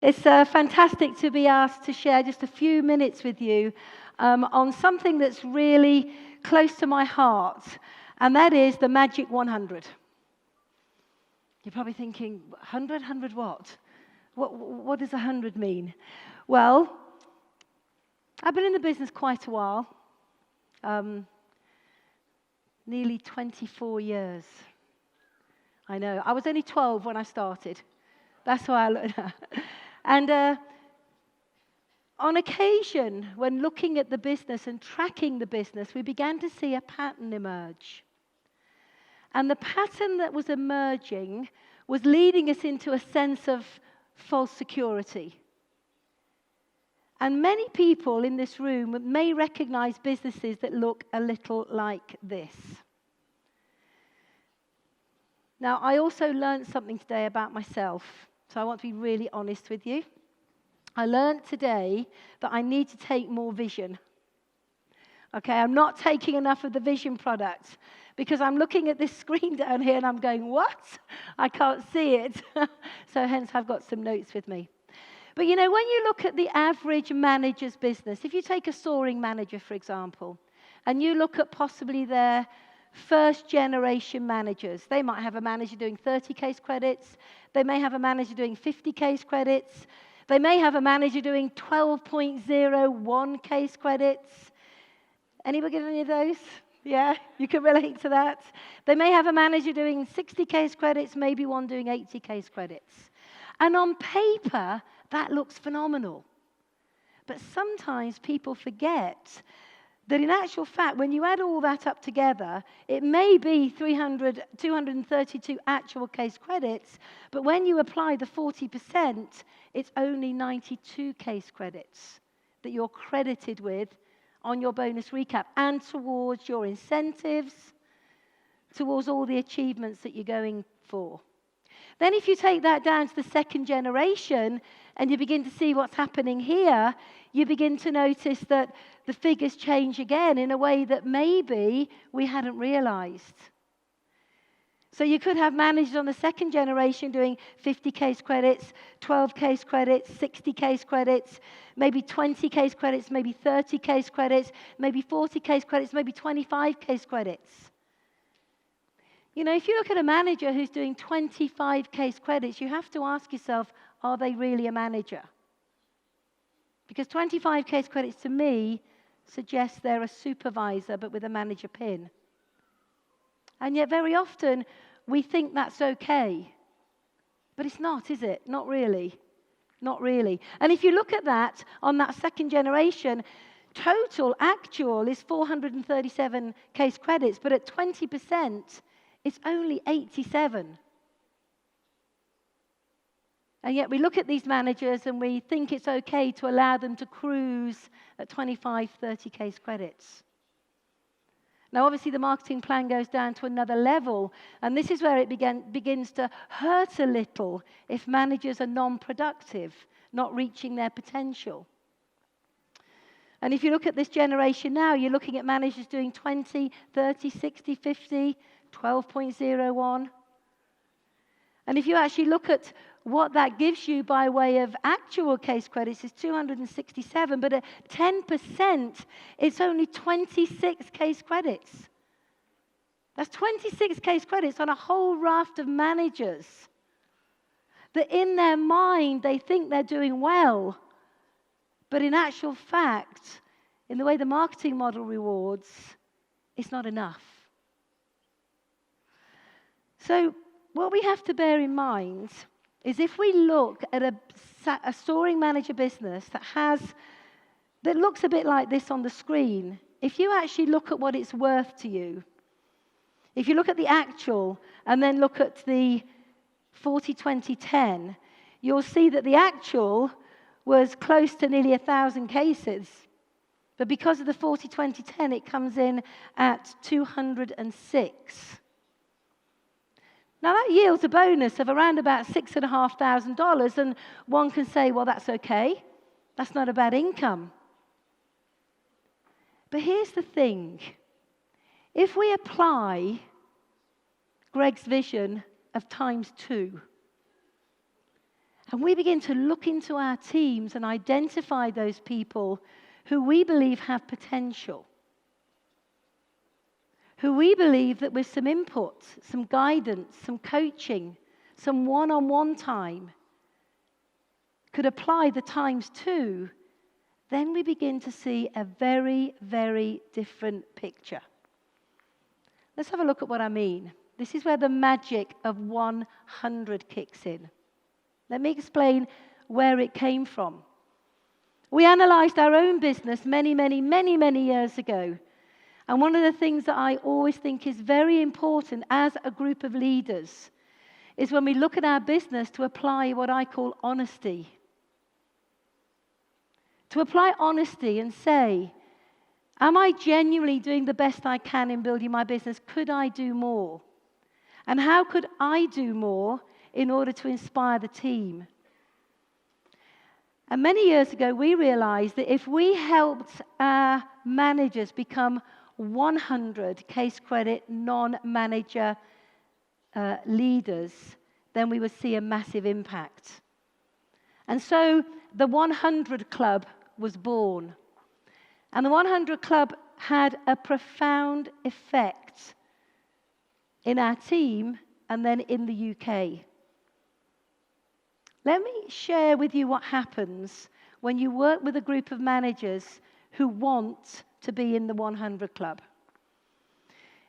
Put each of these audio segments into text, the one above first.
It's fantastic to be asked to share just a few minutes with you on something that's really close to my heart, and that is the Magic 100. You're probably thinking, 100? 100 what? What does 100 mean? Well, I've been in the business quite a while, nearly 24 years. I know. I was only 12 when I started. That's why I look at And on occasion, when looking at the business and tracking the business, we began to see a pattern emerge. And the pattern that was emerging was leading us into a sense of false security. And many people in this room may recognize businesses that look a little like this. Now, I also learned something today about myself, so I want to be really honest with you. I learned today that I need to take more vision. Okay, I'm not taking enough of the vision product because I'm looking at this screen down here and I'm going, what? I can't see it. So hence I've got some notes with me. But you know, when you look at the average manager's business, if you take a soaring manager, for example, and you look at possibly their first generation managers, they might have a manager doing 30 case credits. They may have a manager doing 50 case credits. They may have a manager doing 12.01 case credits. Anybody get any of those? Yeah, you can relate to that. They may have a manager doing 60 case credits, maybe one doing 80 case credits. And on paper, that looks phenomenal. But sometimes people forget that in actual fact, when you add all that up together, it may be 232 actual case credits, but when you apply the 40%, it's only 92 case credits that you're credited with on your bonus recap and towards your incentives, towards all the achievements that you're going for. Then if you take that down to the second generation and you begin to see what's happening here, you begin to notice that the figures change again in a way that maybe we hadn't realized. So you could have managers on the second generation doing 50 case credits, 12 case credits, 60 case credits, maybe 20 case credits, maybe 30 case credits, maybe 40 case credits, maybe 25 case credits. You know, if you look at a manager who's doing 25 case credits, you have to ask yourself, are they really a manager? Because 25 case credits to me suggests they're a supervisor but with a manager pin. And yet very often we think that's okay. But it's not, is it? Not really. Not really. And if you look at that on that second generation, total actual is 437 case credits, but at 20%, it's only 87. And yet we look at these managers and we think it's okay to allow them to cruise at 25, 30 case credits. Now, obviously, the marketing plan goes down to another level, and this is where it begins to hurt a little if managers are non-productive, not reaching their potential. And if you look at this generation now, you're looking at managers doing 20, 30, 60, 50, 12.01. And if you actually look at what that gives you by way of actual case credits is 267, but at 10%, it's only 26 case credits. That's 26 case credits on a whole raft of managers that in their mind, they think they're doing well. But in actual fact, in the way the marketing model rewards, it's not enough. So what we have to bear in mind is if we look at a soaring manager business that looks a bit like this on the screen, if you actually look at what it's worth to you, if you look at the actual and then look at the 40-20-10, you'll see that the actual was close to nearly 1,000 cases. But because of the 40-20-10, it comes in at 206. Now, that yields a bonus of around about $6,500, and one can say, well, that's okay. That's not a bad income. But here's the thing. If we apply Greg's vision of times 2, And we begin to look into our teams and identify those people who we believe have potential, who we believe that with some input, some guidance, some coaching, some one-on-one time, could apply the times two, then we begin to see a very, very different picture. Let's have a look at what I mean. This is where the magic of 100 kicks in. Let me explain where it came from. We analysed our own business many years ago. And one of the things that I always think is very important as a group of leaders is when we look at our business to apply what I call honesty. To apply honesty and say, am I genuinely doing the best I can in building my business? Could I do more? And how could I do more in order to inspire the team? And many years ago, we realized that if we helped our managers become 100 case credit non-manager leaders, then we would see a massive impact. And so the 100 Club was born. And the 100 Club had a profound effect in our team and then in the UK. Let me share with you what happens when you work with a group of managers who want to be in the 100 Club.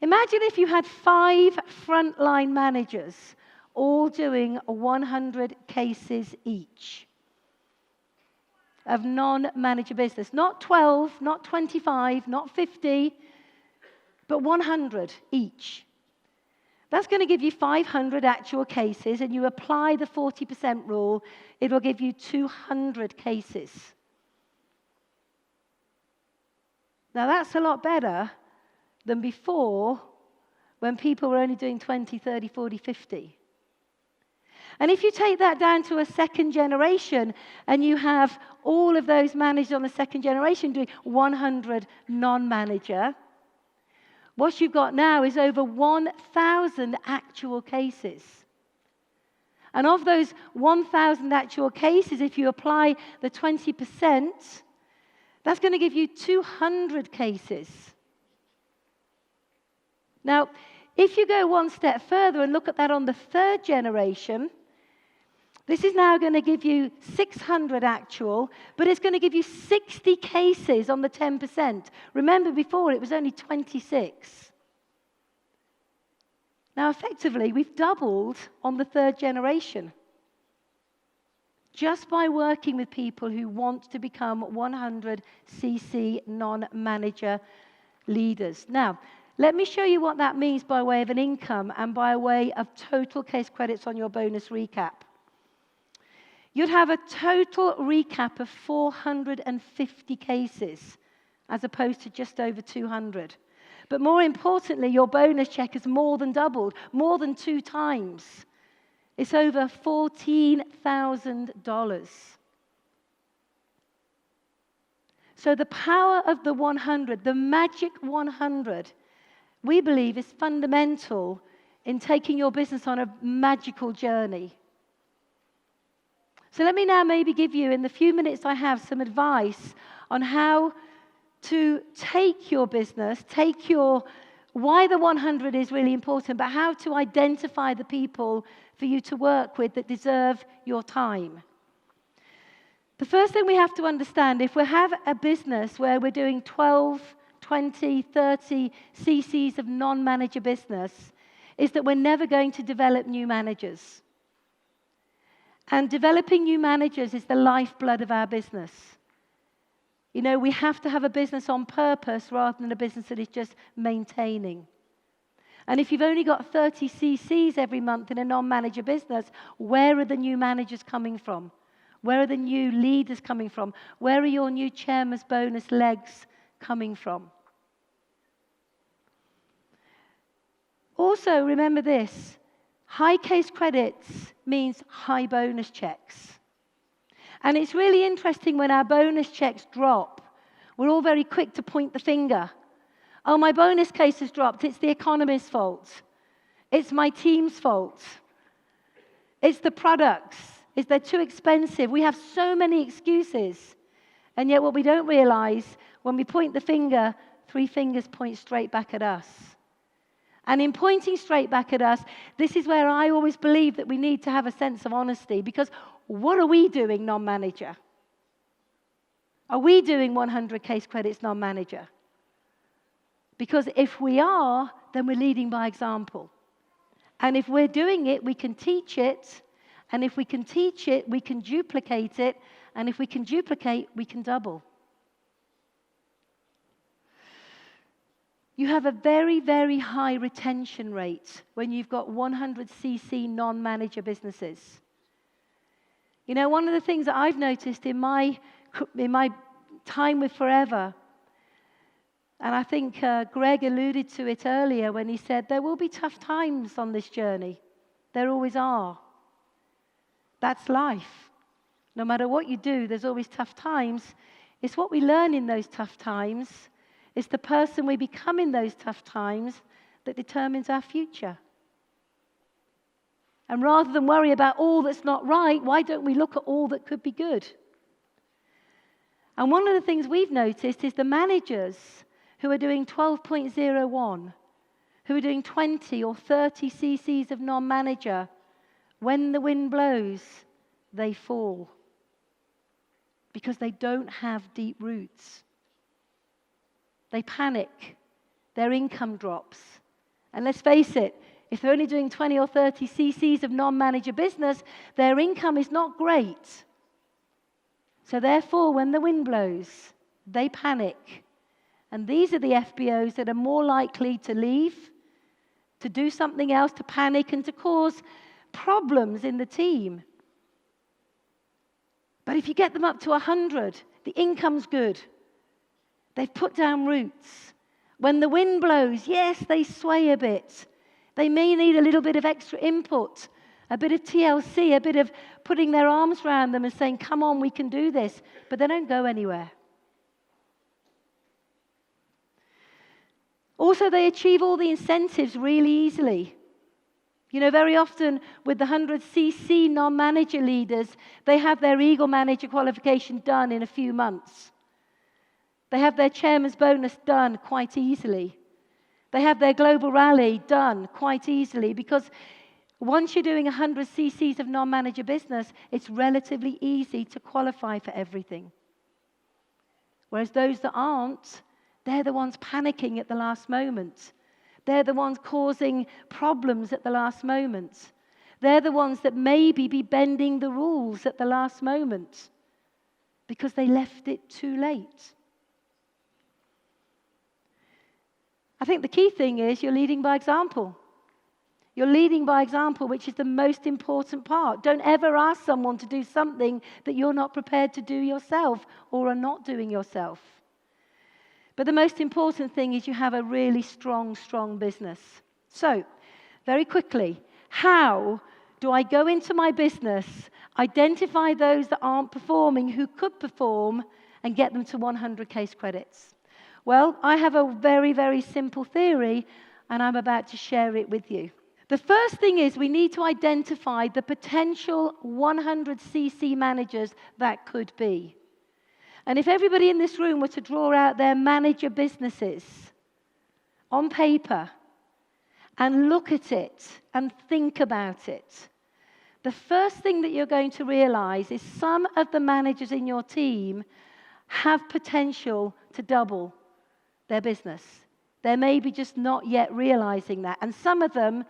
Imagine if you had 5 frontline managers all doing 100 cases each of non-manager business. Not 12, not 25, not 50, but 100 each. That's going to give you 500 actual cases, and you apply the 40% rule, it will give you 200 cases. Now, that's a lot better than before when people were only doing 20, 30, 40, 50. And if you take that down to a second generation and you have all of those managers on the second generation doing 100 non-manager, what you've got now is over 1,000 actual cases. And of those 1,000 actual cases, if you apply the 20%, that's going to give you 200 cases. Now, if you go one step further and look at that on the third generation, this is now going to give you 600 actual, but it's going to give you 60 cases on the 10%. Remember, before it was only 26. Now, effectively, we've doubled on the third generation just by working with people who want to become 100 CC non-manager leaders. Now, let me show you what that means by way of an income and by way of total case credits on your bonus recap. You'd have a total recap of 450 cases as opposed to just over 200. But more importantly, your bonus check has more than doubled, more than 2 times. It's over $14,000. So the power of the 100, the magic 100, we believe is fundamental in taking your business on a magical journey. So let me now maybe give you, in the few minutes I have, some advice on how to take your business, why the 100 is really important, but how to identify the people for you to work with that deserve your time. The first thing we have to understand, if we have a business where we're doing 12, 20, 30 CCs of non-manager business, is that we're never going to develop new managers. And developing new managers is the lifeblood of our business. You know, we have to have a business on purpose rather than a business that is just maintaining. And if you've only got 30 CCs every month in a non-manager business, where are the new managers coming from? Where are the new leaders coming from? Where are your new chairman's bonus legs coming from? Also, remember this. High case credits means high bonus checks. And it's really interesting when our bonus checks drop, we're all very quick to point the finger. Oh, my bonus case has dropped. It's the economist's fault. It's my team's fault. It's the products. is they're too expensive. We have so many excuses. And yet what we don't realize, when we point the finger, 3 fingers point straight back at us. And in pointing straight back at us, this is where I always believe that we need to have a sense of honesty, because what are we doing non-manager? Are we doing 100 case credits non-manager? Because if we are, then we're leading by example. And if we're doing it, we can teach it. And if we can teach it, we can duplicate it. And if we can duplicate, we can double. You have a very, very high retention rate when you've got 100cc non-manager businesses. You know, one of the things that I've noticed in my time with Forever, and I think Greg alluded to it earlier when he said, there will be tough times on this journey. There always are. That's life. No matter what you do, there's always tough times. It's what we learn in those tough times. It's the person we become in those tough times that determines our future. And rather than worry about all that's not right, why don't we look at all that could be good? And one of the things we've noticed is the managers who are doing 12.01, who are doing 20 or 30 cc's of non-manager, when the wind blows, they fall. Because they don't have deep roots. They panic. Their income drops. And let's face it, if they're only doing 20 or 30 cc's of non-manager business, their income is not great. So therefore, when the wind blows, they panic. And these are the FBOs that are more likely to leave, to do something else, to panic, and to cause problems in the team. But if you get them up to 100, the income's good. They've put down roots. When the wind blows, yes, they sway a bit. They may need a little bit of extra input, a bit of TLC, a bit of putting their arms around them and saying, come on, we can do this. But they don't go anywhere. Also, they achieve all the incentives really easily. You know, very often with the 100cc non-manager leaders, they have their Eagle Manager qualification done in a few months. They have their chairman's bonus done quite easily. They have their global rally done quite easily, because once you're doing 100 cc's of non-manager business, it's relatively easy to qualify for everything. Whereas those that aren't, they're the ones panicking at the last moment. They're the ones causing problems at the last moment. They're the ones that maybe be bending the rules at the last moment because they left it too late. I think the key thing is you're leading by example. You're leading by example, which is the most important part. Don't ever ask someone to do something that you're not prepared to do yourself or are not doing yourself. But the most important thing is you have a really strong business. So, very quickly, how do I go into my business, identify those that aren't performing, who could perform, and get them to 100 case credits? Well, I have a very, very simple theory, and I'm about to share it with you. The first thing is we need to identify the potential 100cc managers that could be. And if everybody in this room were to draw out their manager businesses on paper and look at it and think about it, the first thing that you're going to realize is some of the managers in your team have potential to double their business. They're maybe just not yet realizing that. And some of them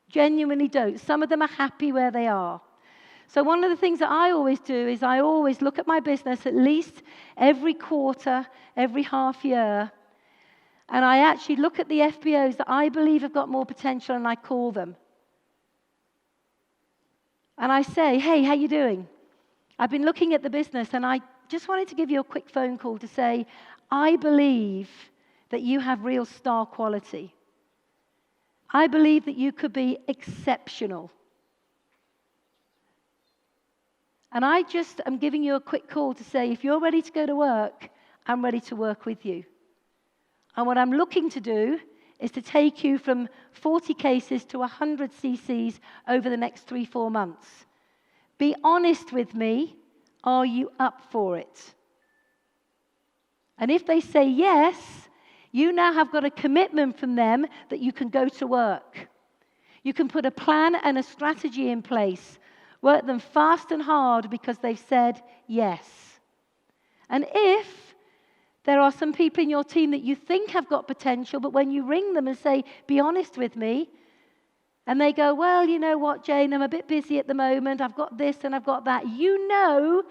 genuinely don't. Some of them are happy where they are. So one of the things that I always do is I always look at my business at least every quarter, every half year, and I actually look at the FBOs that I believe have got more potential, and I call them. And I say, hey, how you doing? I've been looking at the business, and I just wanted to give you a quick phone call to say, I believe that you have real star quality. I believe that you could be exceptional. And I just am giving you a quick call to say, if you're ready to go to work, I'm ready to work with you. And what I'm looking to do is to take you from 40 cases to 100 cc's over the next 3-4 months. Be honest with me. Are you up for it? And if they say yes, you now have got a commitment from them that you can go to work. You can put a plan and a strategy in place. Work them fast and hard because they've said yes. And if there are some people in your team that you think have got potential, but when you ring them and say, be honest with me, and they go, well, you know what, Jayne, I'm a bit busy at the moment. I've got this and I've got that. You know,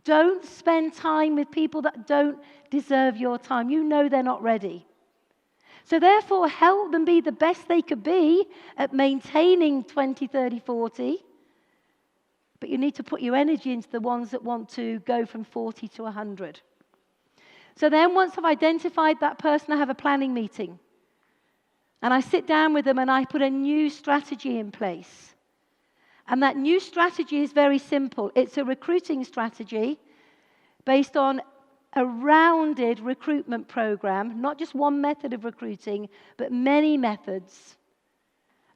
don't spend time with people that don't deserve your time. You know they're not ready. So therefore, help them be the best they could be at maintaining 20, 30, 40. But you need to put your energy into the ones that want to go from 40 to 100. So then once I've identified that person, I have a planning meeting. And I sit down with them and I put a new strategy in place. And that new strategy is very simple. It's a recruiting strategy based on a rounded recruitment program, not just one method of recruiting, but many methods,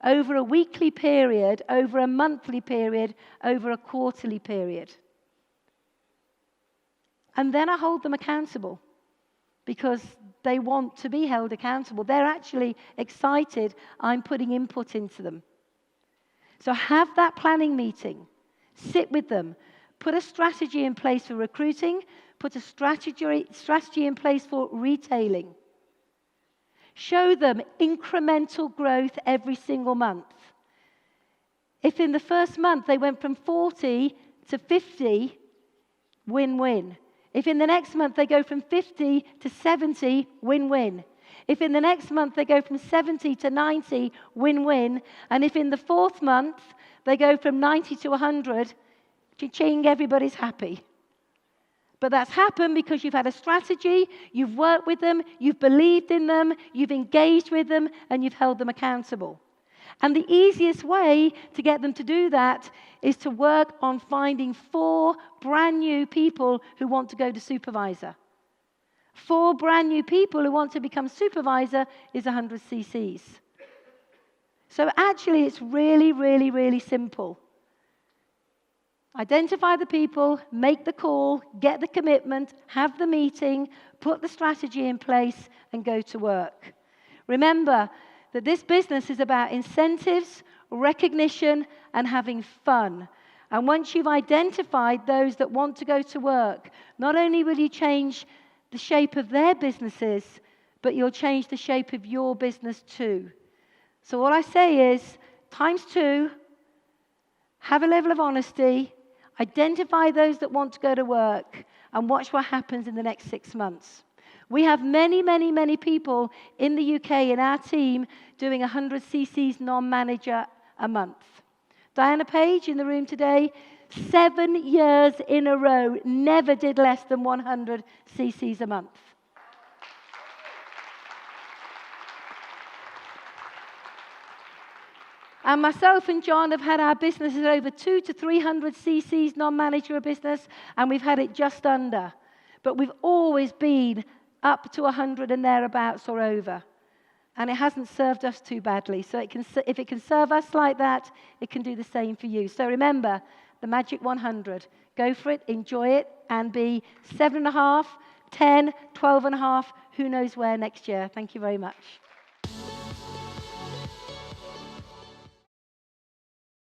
over a weekly period, over a monthly period, over a quarterly period. And then I hold them accountable because they want to be held accountable. They're actually excited I'm putting input into them. So have that planning meeting. Sit with them. Put a strategy in place for recruiting. Put a strategy in place for retailing. Show them incremental growth every single month. If in the first month they went from 40 to 50, win-win. If in the next month they go from 50 to 70, win-win. If in the next month they go from 70 to 90, win-win. And if in the fourth month they go from 90 to 100, cha-ching, everybody's happy. But that's happened because you've had a strategy, you've worked with them, you've believed in them, you've engaged with them, and you've held them accountable. And the easiest way to get them to do that is to work on finding 4 brand new people who want to go to supervisor. 4 brand new people who want to become supervisor is 100 cc's. So actually it's really, really, really simple. Identify the people, make the call, get the commitment, have the meeting, put the strategy in place, and go to work. Remember that this business is about incentives, recognition, and having fun. And once you've identified those that want to go to work, not only will you change the shape of their businesses, but you'll change the shape of your business too. So all I say is, times 2, have a level of honesty, identify those that want to go to work, and watch what happens in the next 6 months. We have many, many, many people in the UK in our team doing 100 cc's non-manager a month. Diana Page in the room today, 7 years in a row, never did less than 100 cc's a month. And myself and John have had our businesses over 200 to 300 cc's non-manager a business, and we've had it just under. But we've always been up to 100 and thereabouts or over. And it hasn't served us too badly. So if it can serve us like that, it can do the same for you. So remember, the magic 100. Go for it, enjoy it, and be 7.5, 10, 12.5, who knows where next year. Thank you very much.